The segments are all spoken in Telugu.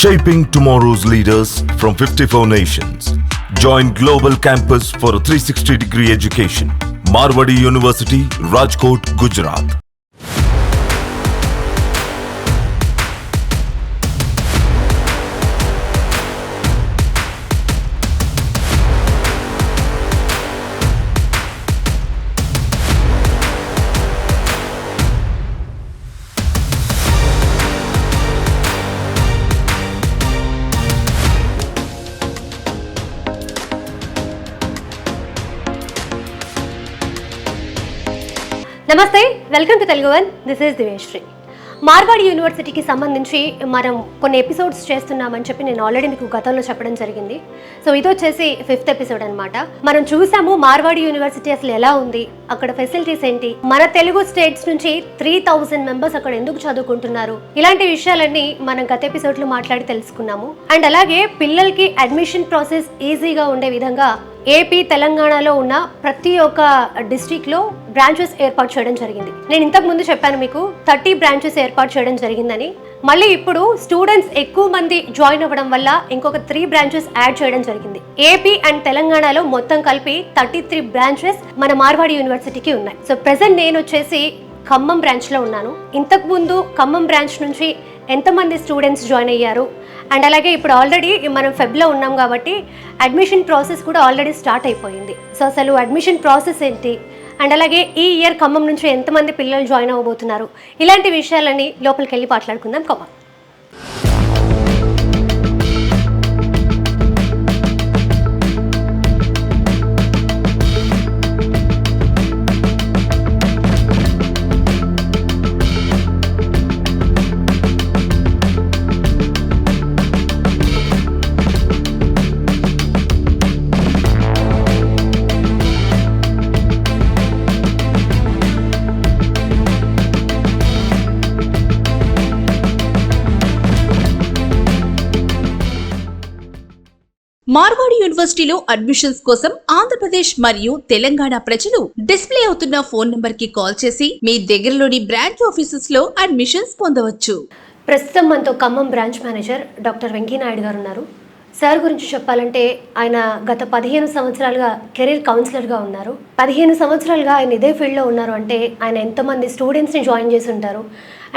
Shaping tomorrow's leaders from 54 nations. Join Global Campus for a 360-degree education. Marwadi University, Rajkot, Gujarat. నమస్తే, welcome to Telugu one. This is Diveshri. Marwadi యూనివర్సిటీకి సంబంధించి మనం కొన్ని ఎపిసోడ్స్ చేస్తున్నామని చెప్పి నేను ఆల్రెడీ మీకు గతంలో చెప్పడం జరిగింది. సో ఇది వచ్చేసి 5th ఎపిసోడ్ అనమాట. మనం చూసాము మార్వాడి యూనివర్సిటీ అసలు ఎలా ఉంది, అక్కడ ఫెసిలిటీస్ ఏంటి, మన తెలుగు స్టేట్స్ నుంచి 3000 మెంబర్స్ అక్కడ ఎందుకు చదువుకుంటున్నారు, ఇలాంటి విషయాలన్నీ మనం గత ఎపిసోడ్లో మాట్లాడి తెలుసుకున్నాము. అండ్ అలాగే పిల్లలకి అడ్మిషన్ ప్రాసెస్ ఈజీగా ఉండే విధంగా ఏపీ తెలంగాణలో ఉన్న ప్రతి ఒక్క డిస్ట్రిక్ట్లో బ్రాంచెస్ ఏర్పాటు చేయడం జరిగింది. నేను ఇంతకు ముందు చెప్పాను మీకు 30 బ్రాంచెస్ ఏర్పాటు చేయడం జరిగిందని. మళ్ళీ ఇప్పుడు స్టూడెంట్స్ ఎక్కువ మంది జాయిన్ అవ్వడం వల్ల ఇంకొక 3 బ్రాంచెస్ యాడ్ చేయడం జరిగింది. ఏపీ అండ్ తెలంగాణలో మొత్తం కలిపి 33 బ్రాంచెస్ మన మార్వాడి యూనివర్సిటీకి ఉన్నాయి. సో ప్రెసెంట్ నేను వచ్చేసి ఖమ్మం బ్రాంచ్లో ఉన్నాను. ఇంతకు ముందు ఖమ్మం బ్రాంచ్ నుంచి ఎంతమంది స్టూడెంట్స్ జాయిన్ అయ్యారు, అండ్ అలాగే ఇప్పుడు ఆల్రెడీ మనం ఫెబ్లో ఉన్నాం కాబట్టి అడ్మిషన్ ప్రాసెస్ కూడా ఆల్రెడీ స్టార్ట్ అయిపోయింది. సో అసలు అడ్మిషన్ ప్రాసెస్ ఏంటి, అండ్ అలాగే ఈ ఇయర్ ఖమ్మం నుంచి ఎంతమంది పిల్లలు జాయిన్ అవ్వబోతున్నారు, ఇలాంటి విషయాలన్నీ లోపలికి వెళ్ళి మాట్లాడుకుందాం. ఖమ్మం మార్వాడి యూనివర్సిటీలో అడ్మిషన్స్ కోసం ఆంధ్రప్రదేశ్ మరియు తెలంగాణ ప్రజలు డిస్ప్లే అవుతున్న ఫోన్ నంబర్ కి కాల్ చేసి మీ దగ్గరలోని బ్రాంచ్ ఆఫీసెస్ లో అడ్మిషన్స్ పొందవచ్చు. ప్రస్తుతం మనతో Khammam branch manager doctor Venkaiah Naidu గారు ఉన్నారు. సార్ గురించి చెప్పాలంటే ఆయన గత 15 సంవత్సరాలుగా కెరీర్ కౌన్సిలర్గా ఉన్నారు. 15 సంవత్సరాలుగా ఆయన ఇదే ఫీల్డ్లో ఉన్నారు అంటే ఆయన ఎంతమంది స్టూడెంట్స్ని జాయిన్ చేసి ఉంటారు,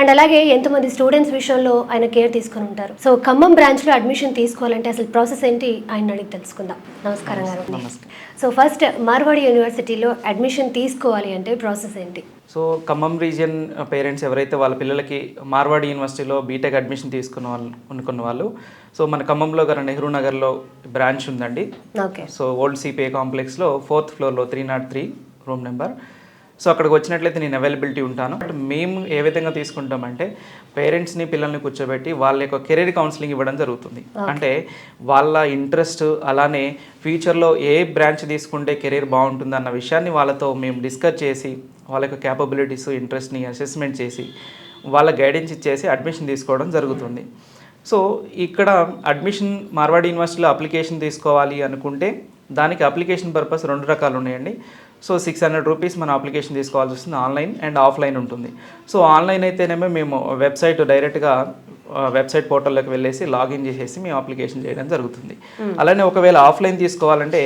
అండ్ అలాగే ఎంతమంది స్టూడెంట్స్ విషయంలో ఆయన కేర్ తీసుకుని ఉంటారు. సో ఖమ్మం బ్రాంచ్లో అడ్మిషన్ తీసుకోవాలంటే అసలు ప్రాసెస్ ఏంటి ఆయన అడిగి తెలుసుకుందాం. నమస్కారం గారు. సో ఫస్ట్ మార్వాడి యూనివర్సిటీలో అడ్మిషన్ తీసుకోవాలి అంటే ప్రాసెస్ ఏంటి? సో ఖమ్మం రీజియన్ పేరెంట్స్ ఎవరైతే వాళ్ళ పిల్లలకి మార్వాడి యూనివర్సిటీలో బీటెక్ అడ్మిషన్ అనుకున్న వాళ్ళు సో మన ఖమ్మంలో గల నెహ్రూ నగర్లో బ్రాంచ్ ఉందండి. ఓకే. సో ఓల్డ్ సిపిఐ కాంప్లెక్స్లో 4th ఫ్లోర్లో 303 రూమ్ నెంబర్. సో అక్కడికి వచ్చినట్లయితే నేను అవైలబిలిటీ ఉంటాను. బట్ మేము ఏ విధంగా తీసుకుంటామంటే పేరెంట్స్ని పిల్లల్ని కూర్చోబెట్టి వాళ్ళ యొక్క కెరీర్ కౌన్సిలింగ్ ఇవ్వడం జరుగుతుంది. అంటే వాళ్ళ ఇంట్రెస్ట్ అలానే ఫ్యూచర్లో ఏ బ్రాంచ్ తీసుకుంటే కెరీర్ బాగుంటుంది అన్న విషయాన్ని వాళ్ళతో మేము డిస్కస్ చేసి వాళ్ళ యొక్క క్యాపబిలిటీస్ ఇంట్రెస్ట్ని అసెస్మెంట్ చేసి వాళ్ళ గైడెన్స్ ఇచ్చేసి అడ్మిషన్ తీసుకోవడం జరుగుతుంది. సో ఇక్కడ అడ్మిషన్ మార్వాడి యూనివర్సిటీలో అప్లికేషన్ తీసుకోవాలి అనుకుంటే దానికి అప్లికేషన్ పర్పస్ 2 రకాలు ఉన్నాయండి. సో 600 రూపీస్ మన అప్లికేషన్ తీసుకోవాల్సి వస్తుంది. ఆన్లైన్ అండ్ ఆఫ్లైన్ ఉంటుంది. సో ఆన్లైన్ అయితేనేమో మేము డైరెక్ట్గా వెబ్సైట్ పోర్టల్లోకి వెళ్ళేసి లాగిన్ చేసేసి మేము అప్లికేషన్ చేయడం జరుగుతుంది. అలానే ఒకవేళ ఆఫ్లైన్ తీసుకోవాలంటే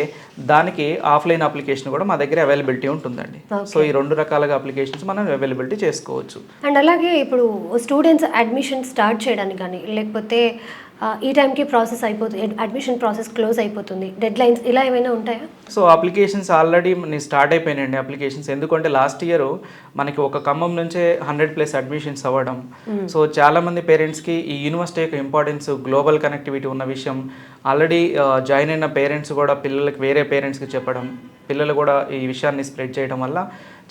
దానికి ఆఫ్లైన్ అప్లికేషన్ కూడా మా దగ్గర అవైలబిలిటీ ఉంటుందండి. సో ఈ 2 రకాలుగా అప్లికేషన్స్ మనం అవైలబిలిటీ చేసుకోవచ్చు. అండ్ అలాగే ఇప్పుడు స్టూడెంట్స్ అడ్మిషన్ స్టార్ట్ చేయడానికి కానీ లేకపోతే ఈ టైంకి ప్రాసెస్ అయిపోతుంది, అడ్మిషన్ ప్రాసెస్ క్లోజ్ అయిపోతుంది, డెడ్ లైన్స్ ఇలా ఏమైనా ఉంటాయా? సో అప్లికేషన్స్ ఆల్రెడీ స్టార్ట్ అయిపోయినాయండి అప్లికేషన్స్. ఎందుకంటే లాస్ట్ ఇయర్ మనకి ఒక ఖమ్మం నుంచే 100+ అడ్మిషన్స్ అవ్వడం. సో చాలామంది పేరెంట్స్కి ఈ యూనివర్సిటీ యొక్క ఇంపార్టెన్స్, గ్లోబల్ కనెక్టివిటీ ఉన్న విషయం ఆల్రెడీ జాయిన్ అయిన పేరెంట్స్ కూడా పిల్లలకి వేరే పేరెంట్స్కి చెప్పడం, పిల్లలు కూడా ఈ విషయాన్ని స్ప్రెడ్ చేయడం వల్ల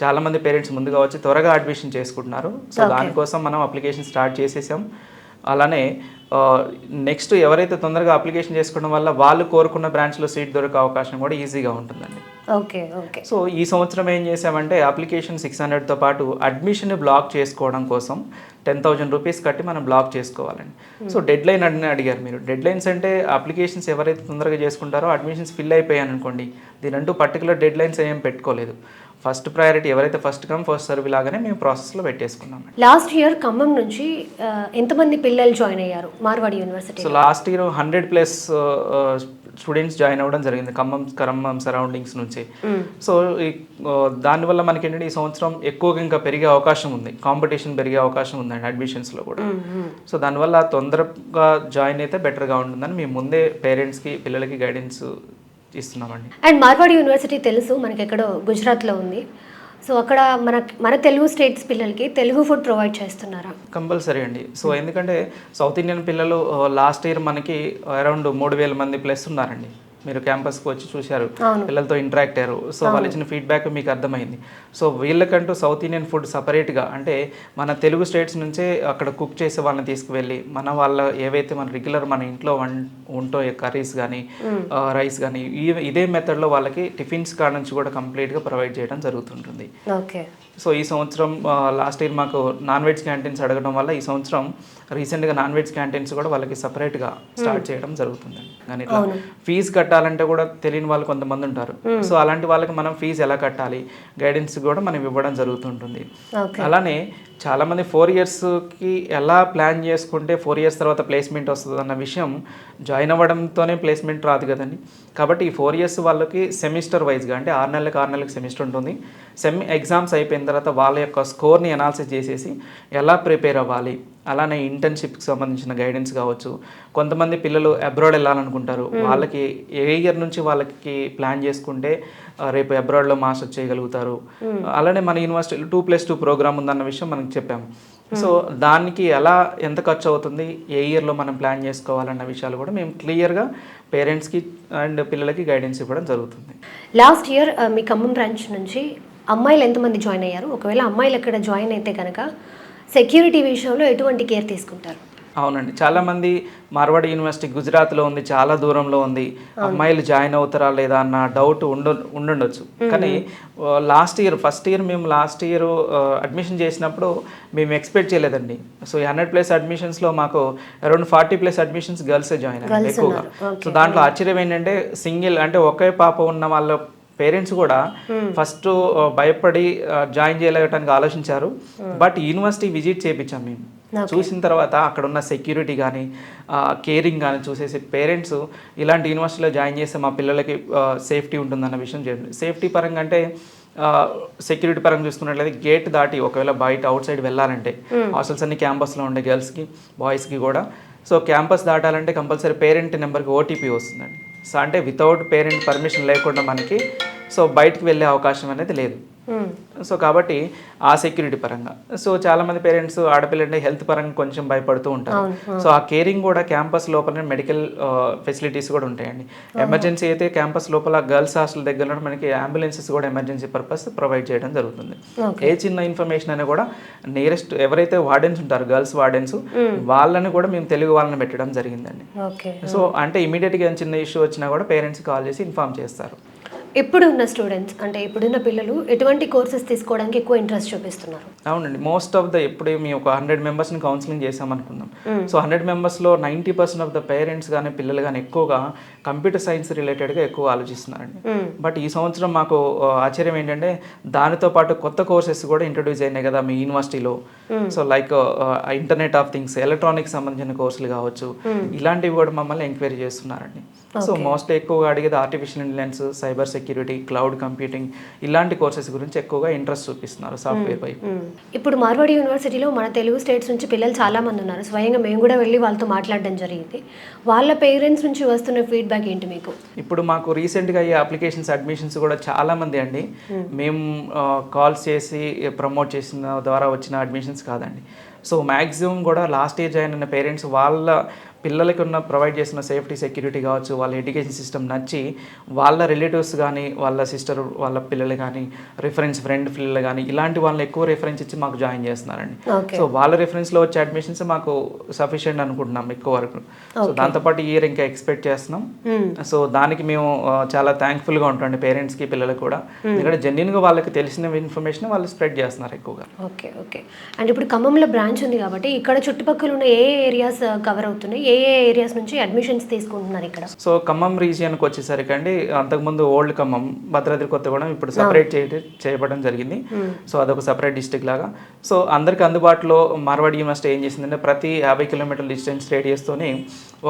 చాలామంది పేరెంట్స్ ముందుగా వచ్చి త్వరగా అడ్మిషన్ చేసుకుంటున్నారు. సో దానికోసం మనం అప్లికేషన్ స్టార్ట్ చేసేసాం. అలానే నెక్స్ట్ ఎవరైతే తొందరగా అప్లికేషన్ చేసుకోవడం వల్ల వాళ్ళు కోరుకున్న బ్రాంచ్లో సీట్ దొరికే అవకాశం కూడా ఈజీగా ఉంటుందండి. Okay okay. సో ఈ సంవత్సరం ఏం చేసామంటే అప్లికేషన్ 600తో పాటు అడ్మిషన్ బ్లాక్ చేసుకోవడం కోసం 10,000 రూపీస్ కట్టి మనం బ్లాక్ చేసుకోవాలండి. సో డెడ్ లైన్ అడిగారు మీరు. డెడ్ లైన్స్ అంటే అప్లికేషన్స్ ఎవరైతే తొందరగా చేసుకుంటారో అడ్మిషన్స్ ఫిల్ అయిపోయాను అనుకోండి, దీనంటూ పర్టికులర్ డెడ్ లైన్స్ ఏం పెట్టుకోలేదు. ఫస్ట్ ప్రయారిటీ ఎవరైతే ఫస్ట్ కమ్ ఫస్ట్ సర్వ్ లాగానే మేము ప్రాసెస్లో పెట్టేసుకున్నాం. లాస్ట్ ఇయర్ ఖమ్మం నుంచి ఎంతమంది పిల్లలు జాయిన్ అయ్యారు Marwadi university? So last year 100+ students join అవ్వడం జరిగింది ఖమ్మం సరౌండింగ్స్ నుంచి. సో దానివల్ల మనకి ఏంటంటే ఈ సంవత్సరం ఎక్కువగా ఇంకా పెరిగే అవకాశం ఉంది, కాంపిటీషన్ పెరిగే అవకాశం ఉందండి అడ్మిషన్స్లో కూడా. సో దానివల్ల తొందరగా జాయిన్ అయితే బెటర్గా ఉంటుందని మేము ముందే పేరెంట్స్కి పిల్లలకి గైడెన్స్ ఇస్తున్నామండి. అండ్ మార్వాడి యూనివర్సిటీ తెలుసు మనకి ఎక్కడో గుజరాత్లో ఉంది. సో అక్కడ మన తెలుగు స్టేట్స్ పిల్లలకి తెలుగు ఫుడ్ ప్రొవైడ్ చేస్తున్నారా? కంపల్సరీ అండి. సో ఎందుకంటే సౌత్ ఇండియన్ పిల్లలు లాస్ట్ ఇయర్ మనకి అరౌండ్ 3,000 మంది ప్లస్ ఉన్నారండి. మీరు క్యాంపస్కి వచ్చి చూశారు, పిల్లలతో ఇంటరాక్ట్ అయ్యారు. సో వాళ్ళు ఇచ్చిన ఫీడ్బ్యాక్ మీకు అర్థమైంది. సో వీళ్ళకంటూ సౌత్ ఇండియన్ ఫుడ్ సపరేట్గా, అంటే మన తెలుగు స్టేట్స్ నుంచే అక్కడ కుక్ చేసే వాళ్ళని తీసుకువెళ్ళి వాళ్ళ ఏవైతే మన రెగ్యులర్ మన ఇంట్లో ఉంటో కర్రీస్ కానీ రైస్ కానీ ఇదే మెథడ్లో వాళ్ళకి టిఫిన్స్ కాడ నుంచి కూడా కంప్లీట్గా ప్రొవైడ్ చేయడం జరుగుతుంటుంది. ఓకే. సో ఈ సంవత్సరం లాస్ట్ ఇయర్ మాకు నాన్ వెజ్ క్యాంటీన్స్ అడగడం వల్ల ఈ సంవత్సరం రీసెంట్గా నాన్ వెజ్ క్యాంటీన్స్ కూడా వాళ్ళకి సపరేట్గా స్టార్ట్ చేయడం జరుగుతుంది. కానీ ఇట్లా ఫీజు కట్టాలంటే కూడా తెలియని వాళ్ళు కొంతమంది ఉంటారు. సో అలాంటి వాళ్ళకి మనం ఫీజు ఎలా కట్టాలి గైడెన్స్ కూడా మనం ఇవ్వడం జరుగుతుంటుంది. అలానే చాలామంది 4 yearsకి ఎలా ప్లాన్ చేసుకుంటే 4 years తర్వాత ప్లేస్మెంట్ వస్తుంది అన్న విషయం జాయిన్ అవ్వడంతోనే ప్లేస్మెంట్ రాదు కదండి. కాబట్టి ఈ 4 years వాళ్ళకి సెమిస్టర్ వైజ్గా, అంటే 6 నెలలకు సెమిస్టర్ ఉంటుంది. ఎగ్జామ్స్ అయిపోయిన తర్వాత వాళ్ళ యొక్క స్కోర్ని అనాలిసిస్ చేసేసి ఎలా ప్రిపేర్ అవ్వాలి, అలానే ఇంటర్న్షిప్కి సంబంధించిన గైడెన్స్ కావచ్చు. కొంతమంది పిల్లలు అబ్రాడ్ వెళ్ళాలనుకుంటారు, వాళ్ళకి ఏ ఇయర్ నుంచి వాళ్ళకి ప్లాన్ చేసుకుంటే రేపు అబ్రాడ్లో మాస్టర్ చేయగలుగుతారు. అలానే మన యూనివర్సిటీలో 2+2 ప్రోగ్రామ్ ఉందన్న విషయం మనకి చెప్పాము. సో దానికి ఎంత ఖర్చు అవుతుంది, ఏ ఇయర్లో మనం ప్లాన్ చేసుకోవాలన్న విషయాలు కూడా మేము క్లియర్గా పేరెంట్స్కి అండ్ పిల్లలకి గైడెన్స్ ఇవ్వడం జరుగుతుంది. లాస్ట్ ఇయర్ మీ ఖమ్మం బ్రాంచ్ నుంచి అమ్మాయిలు ఎంతమంది జాయిన్ అయ్యారు? ఒకవేళ అమ్మాయిలు ఎక్కడ జాయిన్ అయితే కనుక సెక్యూరిటీ విషయంలో ఎటువంటి కేర్ తీసుకుంటారు? అవునండి, చాలామంది మార్వాడి యూనివర్సిటీ గుజరాత్లో ఉంది, చాలా దూరంలో ఉంది, అమ్మాయిలు జాయిన్ అవుతారా లేదా అన్న డౌట్ ఉండుండొచ్చు. కానీ ఫస్ట్ ఇయర్ మేము అడ్మిషన్ చేసినప్పుడు మేము ఎక్స్పెక్ట్ చేయలేదండి. సో 100+ అడ్మిషన్స్లో మాకు అరౌండ్ 40+ అడ్మిషన్స్ గర్ల్సే జాయిన్ అయ్యారు ఎక్కువగా. సో దాంట్లో ఆశ్చర్యం ఏంటంటే సింగిల్, అంటే ఒకే పాప ఉన్న వాళ్ళ పేరెంట్స్ కూడా ఫస్ట్ భయపడి జాయిన్ చేయలేటానికి ఆలోచించారు. బట్ యూనివర్సిటీ విజిట్ చేయించాం మేము. చూసిన తర్వాత అక్కడ ఉన్న సెక్యూరిటీ కానీ కేరింగ్ కానీ చూసేసి పేరెంట్స్ ఇలాంటి యూనివర్సిటీలో జాయిన్ చేస్తే మా పిల్లలకి సేఫ్టీ ఉంటుందన్న విషయం చెప్పండి. సేఫ్టీ పరంగా అంటే సెక్యూరిటీ పరంగా చూసుకున్నట్లయితే గేట్ దాటి ఒకవేళ బయట అవుట్ సైడ్ వెళ్ళాలంటే హాస్టల్స్ అన్ని క్యాంపస్లో ఉండే గర్ల్స్కి బాయ్స్కి కూడా. సో క్యాంపస్ దాటాలంటే కంపల్సరీ పేరెంట్ నెంబర్కి ఓటీపీ వస్తుందండి. సో అంటే వితౌట్ పేరెంట్ పర్మిషన్ లేకుండా మనకి బయటకు వెళ్ళే అవకాశం అనేది లేదు. సో కాబట్టి ఆ సెక్యూరిటీ పరంగా సో చాలామంది పేరెంట్స్ ఆడపిల్లంటే హెల్త్ పరంగా కొంచెం భయపడుతూ ఉంటారు. సో ఆ కేరింగ్ కూడా క్యాంపస్ లోపల మెడికల్ ఫెసిలిటీస్ కూడా ఉంటాయండి. ఎమర్జెన్సీ అయితే క్యాంపస్ లోపల గర్ల్స్ హాస్టల్ దగ్గర మనకి అంబులెన్సెస్ కూడా ఎమర్జెన్సీ పర్పస్ ప్రొవైడ్ చేయడం జరుగుతుంది. ఏ చిన్న ఇన్ఫర్మేషన్ అయినా కూడా నియరెస్ట్ ఎవరైతే వార్డెన్స్ ఉంటారో గర్ల్స్ వార్డెన్స్ వాళ్ళని కూడా మేము తెలుగు వాళ్ళని పెట్టడం జరిగిందండి. సో అంటే ఇమీడియట్గా చిన్న ఇష్యూ వచ్చినా కూడా పేరెంట్స్ కాల్ చేసి ఇన్ఫార్మ్ చేస్తారు. ఇప్పుడున్న స్టూడెంట్స్ అంటే ఇప్పుడున్న పిల్లలు ఎటువంటి కోర్సెస్ తీసుకోవడానికి ఎక్కువ ఇంట్రెస్ట్ చూపిస్తున్నారు? అవునండి, మోస్ట్ ఆఫ్ ద ఇప్పుడు మేము ఒక 100 మెంబర్స్ని కౌన్సిలింగ్ చేసామనుకుందాం. సో 100 మెంబర్స్లో 90% ఆఫ్ ద పేరెంట్స్ కానీ పిల్లలు కానీ ఎక్కువగా కంప్యూటర్ సైన్స్ రిలేటెడ్గా ఎక్కువ ఆలోచిస్తున్నారండి. బట్ ఈ సంవత్సరం మాకు ఆశ్చర్యం ఏంటంటే దానితో పాటు కొత్త కోర్సెస్ కూడా ఇంట్రొడ్యూస్ అయినాయి కదా మీ యూనివర్సిటీలో. So like internet of things, electronics సంబంధించిన కోర్సులు కావచ్చు, ఇలాంటివి కూడా మమ్మల్ని ఎంక్వైరీ చేస్తున్నారండి. సో మోస్ట్లీ ఎక్కువగా అడిగేది artificial intelligence, cyber security, cloud computing ఇలాంటి కోర్సెస్ గురించి ఎక్కువగా ఇంట్రెస్ట్ చూపిస్తున్నారు సాఫ్ట్వేర్ వైపు. ఇప్పుడు మార్వాడి యూనివర్సిటీలో మన తెలుగు స్టేట్స్ నుంచి పిల్లలు చాలా మంది ఉన్నారు. స్వయంగా మేము కూడా వెళ్ళి వాళ్ళతో మాట్లాడడం జరిగింది. వాళ్ళ పేరెంట్స్ నుంచి వస్తున్న ఫీడ్బ్యాక్ ఏంటి మీకు? ఇప్పుడు మాకు రీసెంట్గా ఈ అప్లికేషన్స్ అడ్మిషన్స్ కూడా చాలా మంది అండి మేము కాల్స్ చేసి ప్రమోట్ చేసిన ద్వారా వచ్చిన అడ్మిషన్స్ కాదండి. సో మ్యాక్సిమం కూడా లాస్ట్ ఇయర్ జాయిన్ అయిన పేరెంట్స్ వాళ్ళ పిల్లలకి ఉన్న ప్రొవైడ్ చేసిన సేఫ్టీ సెక్యూరిటీ కావచ్చు, వాళ్ళ ఎడ్యుకేషన్ సిస్టమ్ నచ్చి వాళ్ళ రిలేటివ్స్ కానీ వాళ్ళ సిస్టర్ వాళ్ళ పిల్లలు కానీ రిఫరెన్స్ ఫ్రెండ్ పిల్లలు కానీ ఇలాంటి వాళ్ళని ఎక్కువ రిఫరెన్స్ ఇచ్చి మాకు జాయిన్ చేస్తున్నారండి. సో వాళ్ళ రిఫరెన్స్లో వచ్చే అడ్మిషన్స్ మాకు సఫిషియెంట్ అనుకుంటున్నాం ఎక్కువ వరకు. సో దాంతోపాటు ఈ ఇయర్ ఇంకా ఎక్స్పెక్ట్ చేస్తున్నాం. సో దానికి మేము చాలా థ్యాంక్ఫుల్గా ఉంటామండి పేరెంట్స్కి పిల్లలకు కూడా. ఎందుకంటే జెన్యున్గా వాళ్ళకి తెలిసిన ఇన్ఫర్మేషన్ వాళ్ళు స్ప్రెడ్ చేస్తున్నారు ఎక్కువగా. ఓకే. అండ్ ఇప్పుడు ఖమ్మంలో బ్రాంచ్ ఉంది కాబట్టి ఇక్కడ చుట్టుపక్కల ఉన్న ఏ ఏరియాస్ కవర్ అవుతున్నాయి, ఏ ఏ ఏరియాస్ నుంచి అడ్మిషన్స్ తీసుకుంటున్నారు ఇక్కడ? సో ఖమ్మం రీజియన్కి వచ్చేసరికి అండి, అంతకుముందు ఓల్డ్ ఖమ్మం, భద్రాద్రి కొత్తగూడెం ఇప్పుడు సపరేట్ చేయబడడం జరిగింది. సో అదొక సపరేట్ డిస్టిక్ లాగా. సో అందరికి అందుబాటులో మార్వాడి యూనివర్సిటీ ఏం చేసిందంటే ప్రతి 50 కిలోమీటర్ల డిస్టెన్స్ రేడియస్తోని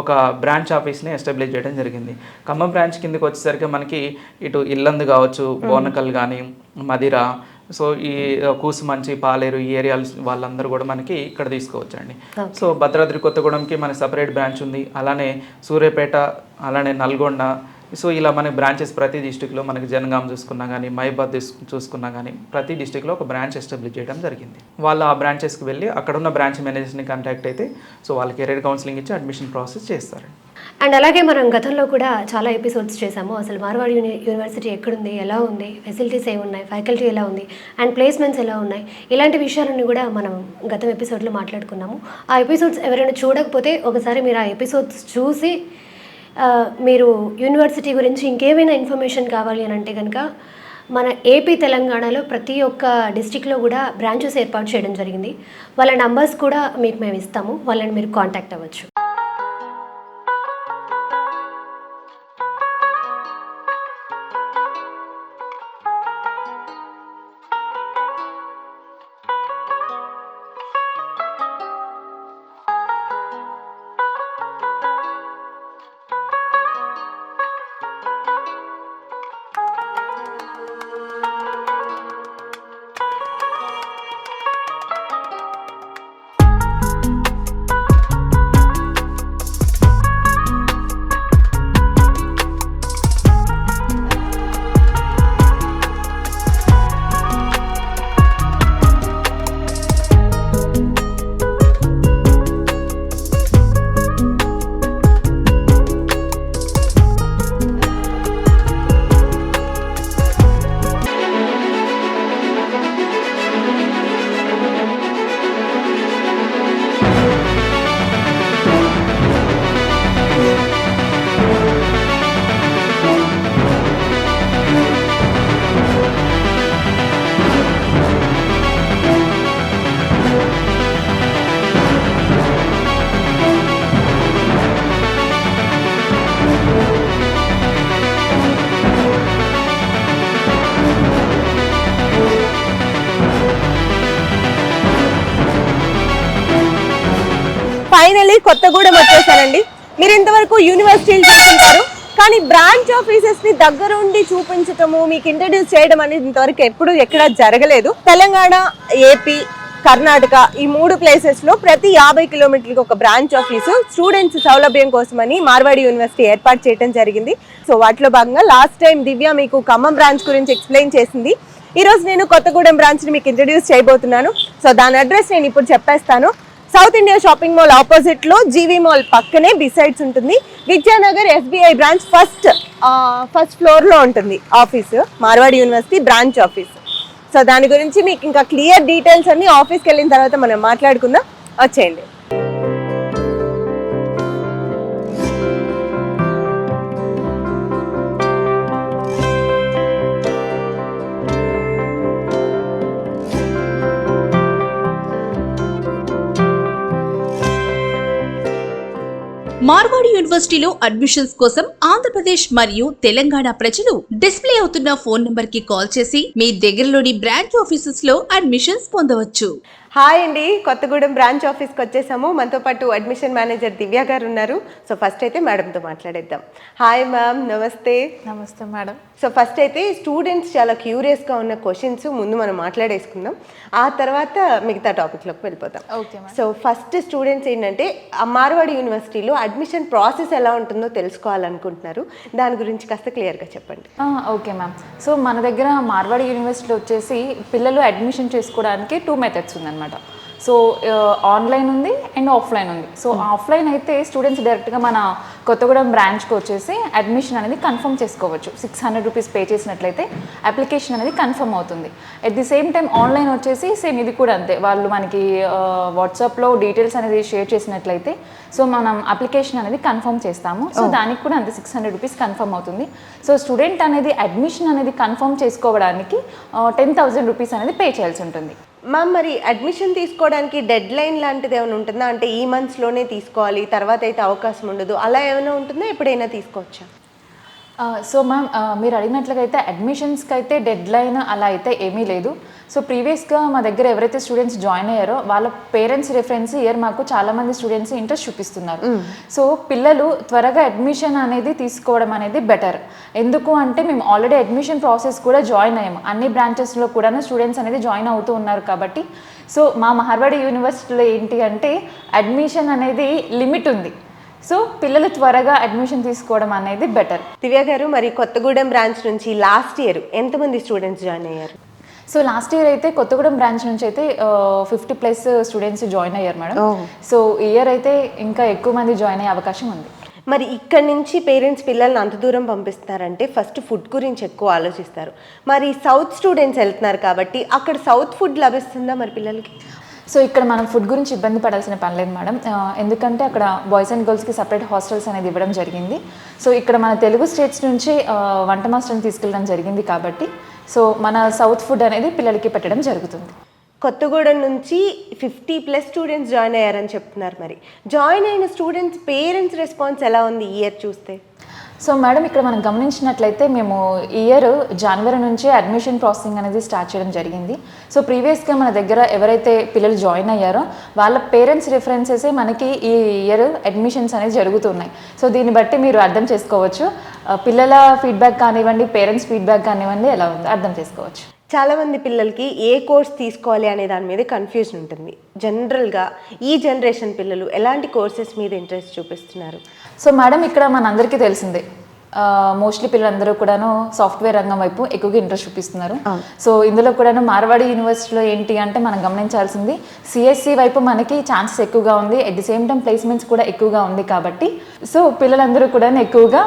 ఒక బ్రాంచ్ ఆఫీస్ని ఎస్టాబ్లిష్ చేయడం జరిగింది. ఖమ్మం బ్రాంచ్ కిందకి వచ్చేసరికి మనకి ఇటు ఇల్లందు కావచ్చు, బోనకల్ కానీ, మదిర, సో ఈ కూసుమంచి, పాలేరు ఈ ఏరియాల వాళ్ళందరూ కూడా మనకి ఇక్కడ తీసుకోవచ్చండి. సో భద్రాద్రి కొత్తగూడెంకి మనకి సపరేట్ బ్రాంచ్ ఉంది, అలానే సూర్యాపేట, అలానే నల్గొండ. సో ఇలా మనకి బ్రాంచెస్ ప్రతి డిస్టిక్లో మనకి జనగాం చూసుకున్నా కానీ, మైబాద్ చూసుకున్నా కానీ ప్రతి డిస్టిక్లో ఒక బ్రాంచ్ ఎస్టాబ్లిష్ చేయడం జరిగింది. వాళ్ళు ఆ బ్రాంచెస్కి వెళ్ళి అక్కడ ఉన్న బ్రాంచ్ మేనేజర్ని కాంటాక్ట్ అయితే సో వాళ్ళకి కెరీర్ కౌన్సిలింగ్ ఇచ్చి అడ్మిషన్ ప్రాసెస్ చేస్తారండి. అండ్ అలాగే మనం గతంలో కూడా చాలా ఎపిసోడ్స్ చేసాము. అసలు మార్వాడి యూనివర్సిటీ ఎక్కడుంది, ఎలా ఉంది, ఫెసిలిటీస్ ఏమున్నాయి, ఫ్యాకల్టీ ఎలా ఉంది, అండ్ ప్లేస్మెంట్స్ ఎలా ఉన్నాయి, ఇలాంటి విషయాలన్నీ కూడా మనం గతం ఎపిసోడ్లో మాట్లాడుకున్నాము. ఆ ఎపిసోడ్స్ ఎవరైనా చూడకపోతే ఒకసారి మీరు ఆ ఎపిసోడ్స్ చూసి మీరు యూనివర్సిటీ గురించి ఇంకేమైనా ఇన్ఫర్మేషన్ కావాలి అని అంటే కనుక మన ఏపీ తెలంగాణలో ప్రతి ఒక్క డిస్టిక్లో కూడా బ్రాంచెస్ ఏర్పాటు చేయడం జరిగింది. వాళ్ళ నంబర్స్ కూడా మీకు మేము ఇస్తాము, వాళ్ళని మీరు కాంటాక్ట్ అవ్వచ్చు. ఫైనలీ కొత్తగూడెం వచ్చేసానండి. మీరు ఇంతవరకు యూనివర్సిటీలు చూస్తుంటారు, కానీ బ్రాంచ్ ఆఫీసెస్ ని దగ్గరుండి చూపించటము, మీకు ఇంట్రడ్యూస్ చేయడం అనేది ఇంతవరకు ఎక్కడ జరగలేదు. తెలంగాణ, ఏపీ, కర్ణాటక ఈ 3 ప్లేసెస్ లో ప్రతి 50 కిలోమీటర్లకు ఒక బ్రాంచ్ ఆఫీసు స్టూడెంట్స్ సౌలభ్యం కోసమని మార్వాడి యూనివర్సిటీ ఏర్పాటు చేయడం జరిగింది. సో వాటిలో భాగంగా లాస్ట్ టైం దివ్య మీకు ఖమ్మం బ్రాంచ్ గురించి ఎక్స్ప్లెయిన్ చేసింది. ఈ రోజు నేను కొత్తగూడెం బ్రాంచ్ ని మీకు ఇంట్రడ్యూస్ చేయబోతున్నాను. సో దాని అడ్రస్ నేను ఇప్పుడు చెప్పేస్తాను. South India shopping mall opposite లో జీవీ మాల్ పక్కనే బిసైడ్స్ ఉంటుంది. Vidyanagar SBI branch first floor లో ఉంటుంది office, Marwadi university branch office. So దాని గురించి మీకు ఇంకా క్లియర్ డీటెయిల్స్ అన్ని ఆఫీస్కి వెళ్ళిన తర్వాత మనం మాట్లాడుకుందాం. వచ్చేయండి. మార్వాడి యూనివర్సిటీలో అడ్మిషన్స్ కోసం ఆంధ్రప్రదేశ్ మరియు తెలంగాణ ప్రజలు డిస్ప్లే అవుతున్న ఫోన్ నంబర్ కి కాల్ చేసి మీ దగ్గరలోని బ్రాంచ్ ఆఫీసెస్ లో అడ్మిషన్స్ పొందవచ్చు. హాయ్ అండి, కొత్తగూడెం బ్రాంచ్ ఆఫీస్కి వచ్చేసాము. మనతో పాటు అడ్మిషన్ మేనేజర్ దివ్య గారు ఉన్నారు. సో ఫస్ట్ అయితే మేడంతో మాట్లాడేద్దాం. హాయ్ మ్యామ్, నమస్తే. నమస్తే మేడం. సో ఫస్ట్ అయితే స్టూడెంట్స్ చాలా క్యూరియస్గా ఉన్న క్వశ్చన్స్ ముందు మనం మాట్లాడేసుకుందాం, ఆ తర్వాత మిగతా టాపిక్లోకి వెళ్ళిపోతాం. Okay ma'am. So first students ఏంటంటే మార్వాడి యూనివర్సిటీలో అడ్మిషన్ ప్రాసెస్ ఎలా ఉంటుందో తెలుసుకోవాలనుకుంటున్నారు. దాని గురించి కాస్త క్లియర్గా చెప్పండి. Okay ma'am. సో మన దగ్గర మార్వాడి యూనివర్సిటీలో వచ్చేసి పిల్లలు అడ్మిషన్ చేసుకోవడానికి 2 మెథడ్స్ ఉందన్నమాట. సో ఆన్లైన్ ఉంది అండ్ ఆఫ్లైన్ ఉంది. సో ఆఫ్లైన్ అయితే స్టూడెంట్స్ డైరెక్ట్గా మన కొత్తగూడెం బ్రాంచ్కి వచ్చేసి అడ్మిషన్ అనేది కన్ఫర్మ్ చేసుకోవచ్చు. 600 రూపీస్ పే చేసినట్లయితే అప్లికేషన్ అనేది కన్ఫర్మ్ అవుతుంది. At the same time online వచ్చేసి సేమ్ ఇది కూడా అంతే. వాళ్ళు మనకి వాట్సాప్లో డీటెయిల్స్ అనేది షేర్ చేసినట్లయితే సో మనం అప్లికేషన్ అనేది కన్ఫర్మ్ చేస్తాము. సో దానికి కూడా అంతే 600 రూపీస్ కన్ఫర్మ్ అవుతుంది. సో స్టూడెంట్ అనేది అడ్మిషన్ అనేది కన్ఫర్మ్ చేసుకోవడానికి 10,000 రూపీస్ అనేది పే చేయాల్సి ఉంటుంది. మ్యామ్ మరి అడ్మిషన్ తీసుకోవడానికి డెడ్ లైన్ లాంటిది ఏమైనా ఉంటుందా? అంటే ఈ మంత్స్లోనే తీసుకోవాలి, తర్వాత అయితే అవకాశం ఉండదు, అలా ఏమైనా ఉంటుందా? ఎప్పుడైనా తీసుకోవచ్చా? సో మ్యామ్ మీరు అడిగినట్లుగా అయితే అడ్మిషన్స్కి అయితే డెడ్ లైన్ అలా అయితే ఏమీ లేదు. సో ప్రీవియస్గా మా దగ్గర ఎవరైతే స్టూడెంట్స్ జాయిన్ అయ్యారో వాళ్ళ పేరెంట్స్ రిఫరెన్స్ ఇయర్ మాకు చాలామంది స్టూడెంట్స్ ఇంట్రెస్ట్ చూపిస్తున్నారు. సో పిల్లలు త్వరగా అడ్మిషన్ అనేది తీసుకోవడం అనేది బెటర్. ఎందుకు అంటే మేము ఆల్రెడీ అడ్మిషన్ ప్రాసెస్ కూడా జాయిన్ అయ్యాము, అన్ని బ్రాంచెస్లో కూడా స్టూడెంట్స్ అనేది జాయిన్ అవుతూ ఉన్నారు కాబట్టి. సో మా మార్వాడి యూనివర్సిటీలో ఏంటి అంటే అడ్మిషన్ అనేది లిమిట్ ఉంది. సో పిల్లలు త్వరగా అడ్మిషన్ తీసుకోవడం అనేది బెటర్. దివ్య గారు, మరి కొత్తగూడెం బ్రాంచ్ నుంచి లాస్ట్ ఇయర్ ఎంతమంది స్టూడెంట్స్ జాయిన్ అయ్యారు? సో లాస్ట్ ఇయర్ అయితే కొత్తగూడెం బ్రాంచ్ నుంచి అయితే 50+ స్టూడెంట్స్ జాయిన్ అయ్యారు మేడం. సో ఈ ఇయర్ అయితే ఇంకా ఎక్కువ మంది జాయిన్ అయ్యే అవకాశం ఉంది. మరి ఇక్కడ నుంచి పేరెంట్స్ పిల్లల్ని అంత దూరం పంపిస్తున్నారంటే ఫస్ట్ ఫుడ్ గురించి ఎక్కువ ఆలోచిస్తారు. మరి సౌత్ స్టూడెంట్స్ వెళ్తున్నారు కాబట్టి అక్కడ సౌత్ ఫుడ్ లభిస్తుందా మరి పిల్లలకి? సో ఇక్కడ మనం ఫుడ్ గురించి ఇబ్బంది పడాల్సిన పని లేదు మేడం, ఎందుకంటే అక్కడ బాయ్స్ అండ్ గర్ల్స్కి సపరేట్ హాస్టల్స్ అనేది ఇవ్వడం జరిగింది. సో ఇక్కడ మన తెలుగు స్టేట్స్ నుంచి వంట మాస్టర్ని తీసుకెళ్ళడం జరిగింది కాబట్టి సో మన సౌత్ ఫుడ్ అనేది పిల్లలకి పెట్టడం జరుగుతుంది. కొత్తగూడెం నుంచి 50+ స్టూడెంట్స్ జాయిన్ అయ్యారని చెప్తున్నారు. మరి జాయిన్ అయిన స్టూడెంట్స్ పేరెంట్స్ రెస్పాన్స్ ఎలా ఉంది ఈ ఇయర్ చూస్తే? సో మేడం ఇక్కడ మనం గమనించినట్లయితే మేము ఈ ఇయర్ జనవరి నుంచి అడ్మిషన్ ప్రాసెసింగ్ అనేది స్టార్ట్ చేయడం జరిగింది. సో ప్రీవియస్గా మన దగ్గర ఎవరైతే పిల్లలు జాయిన్ అయ్యారో వాళ్ళ పేరెంట్స్ రిఫరెన్సెసే మనకి ఈ ఇయర్ అడ్మిషన్స్ అనేది జరుగుతున్నాయి. సో దీన్ని బట్టి మీరు అర్థం చేసుకోవచ్చు, పిల్లల ఫీడ్బ్యాక్ కానివ్వండి, పేరెంట్స్ ఫీడ్బ్యాక్ కానివ్వండి ఎలా ఉందో అర్థం చేసుకోవచ్చు. చాలామంది పిల్లలకి ఏ కోర్స్ తీసుకోవాలి అనే దాని మీద కన్ఫ్యూజన్ ఉంటుంది. జనరల్గా ఈ జనరేషన్ పిల్లలు ఎలాంటి కోర్సెస్ మీద ఇంట్రెస్ట్ చూపిస్తున్నారు? సో మేడం ఇక్కడ మనందరికీ తెలిసిందే, మోస్ట్లీ పిల్లలందరూ కూడాను సాఫ్ట్వేర్ రంగం వైపు ఎక్కువగా ఇంట్రెస్ట్ చూపిస్తున్నారు. సో ఇందులో కూడాను మార్వాడి యూనివర్సిటీలో ఏంటి అంటే మనం గమనించాల్సింది సిఎస్సి వైపు మనకి ఛాన్సెస్ ఎక్కువగా ఉంది, at the same time placements కూడా ఎక్కువగా ఉంది కాబట్టి సో పిల్లలందరూ కూడా ఎక్కువగా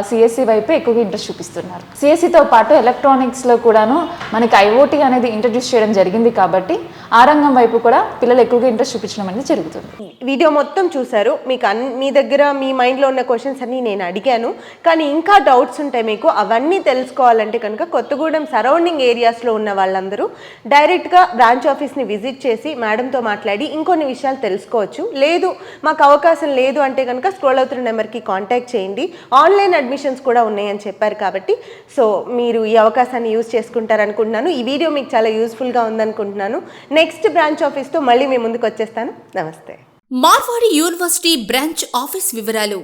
సిఎస్సి వైపు ఎక్కువగా ఇంట్రెస్ట్ చూపిస్తున్నారు. సిఎస్సితో పాటు ఎలక్ట్రానిక్స్లో కూడాను మనకి ఐఓటీ అనేది ఇంట్రడ్యూస్ చేయడం జరిగింది కాబట్టి ఆ రంగం వైపు కూడా పిల్లలు ఎక్కువగా ఇంట్రెస్ట్ చూపించడం అనేది జరుగుతుంది. వీడియో మొత్తం చూశారు, మీకు మీ దగ్గర మీ మైండ్లో ఉన్న క్వశ్చన్స్ అన్నీ నేను అడిగాను, కానీ ఇంకా డౌట్స్ ఉంటాయి మీకు. అవన్నీ తెలుసుకోవాలంటే కనుక కొత్తగూడెం సరౌండింగ్ ఏరియాస్లో ఉన్న వాళ్ళందరూ డైరెక్ట్గా బ్రాంచ్ ఆఫీస్ని విజిట్ చేసి మేడంతో మాట్లాడి ఇంకొన్ని విషయాలు తెలుసుకోవచ్చు. లేదు మాకు అవకాశం లేదు అంటే కనుక స్క్రోల్ అవుతున్న నెంబర్కి కాంటాక్ట్ చేయండి. ఆన్లైన్ అడ్మిషన్స్ కూడా ఉన్నాయని చెప్పారు కాబట్టి సో మీరు ఈ అవకాశాన్ని యూజ్ చేసుకుంటారనుకుంటున్నాను. ఈ వీడియో మీకు చాలా యూస్ఫుల్గా ఉందనుకుంటున్నాను. నెక్స్ట్ బ్రాంచ్ ఆఫీస్తో మళ్ళీ మేము ముందుకు వచ్చేస్తాను. నమస్తే. మార్వాడి యూనివర్సిటీ బ్రాంచ్ ఆఫీస్ వివరాలు: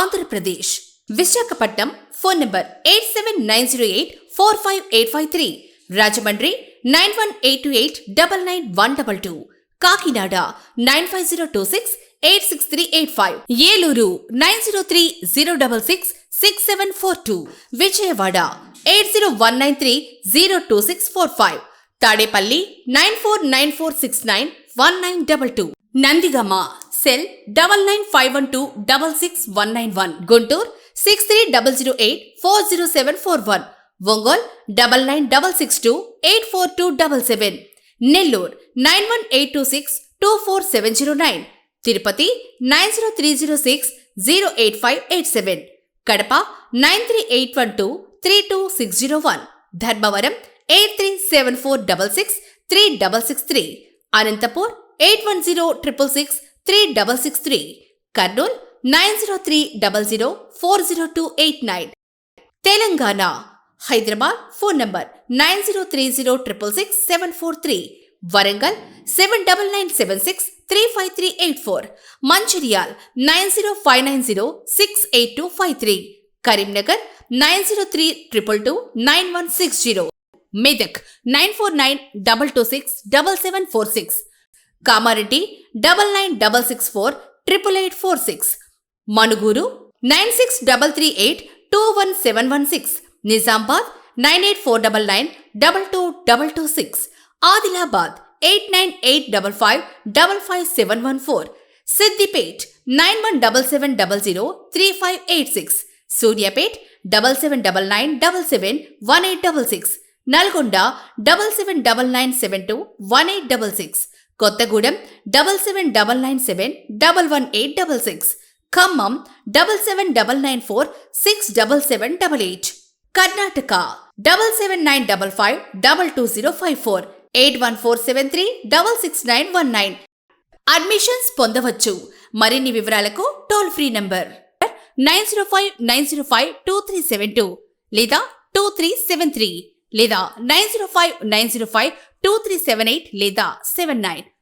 Andhra Pradesh, Visakhapatnam, phone number 8790845853, Rajahmundry 9182899122, Kakinada 9502686385, Eluru 9030666742, Vijayawada 8019302645, Tadepalli 9494691922, Nandigama cell 9951266191, Guntur 6300840741, Ongole 9966284277, Nellore 9182624709, Tirupati 9030608587, Kadapa 9381232601, Dharmavaram 8374663663, Anantapur 8106663663, Kurnool 9030040289, Telangana Hyderabad phone number 9030666743, Warangal 7997635384, Mancherial 9059068253, Karimnagar 9032229160, Medak 9492267746, Kamareddy 9966488846, Manuguru 9633821716, Nizamabad 9849922226, Adilabad 8985555714, Siddipet 9177003586, Suryapet 7799771866, Nalgonda 7799721866, Kothagudem 7799711866, Khammam 7799467788, Karnataka 7795522054, 8147366919. Admissions పొందవచ్చు. మరిన్ని వివరాలకు టోల్ ఫ్రీ నంబర్ 9059052372 లేదా 2373 లేదా 9059052378 లేదా 79.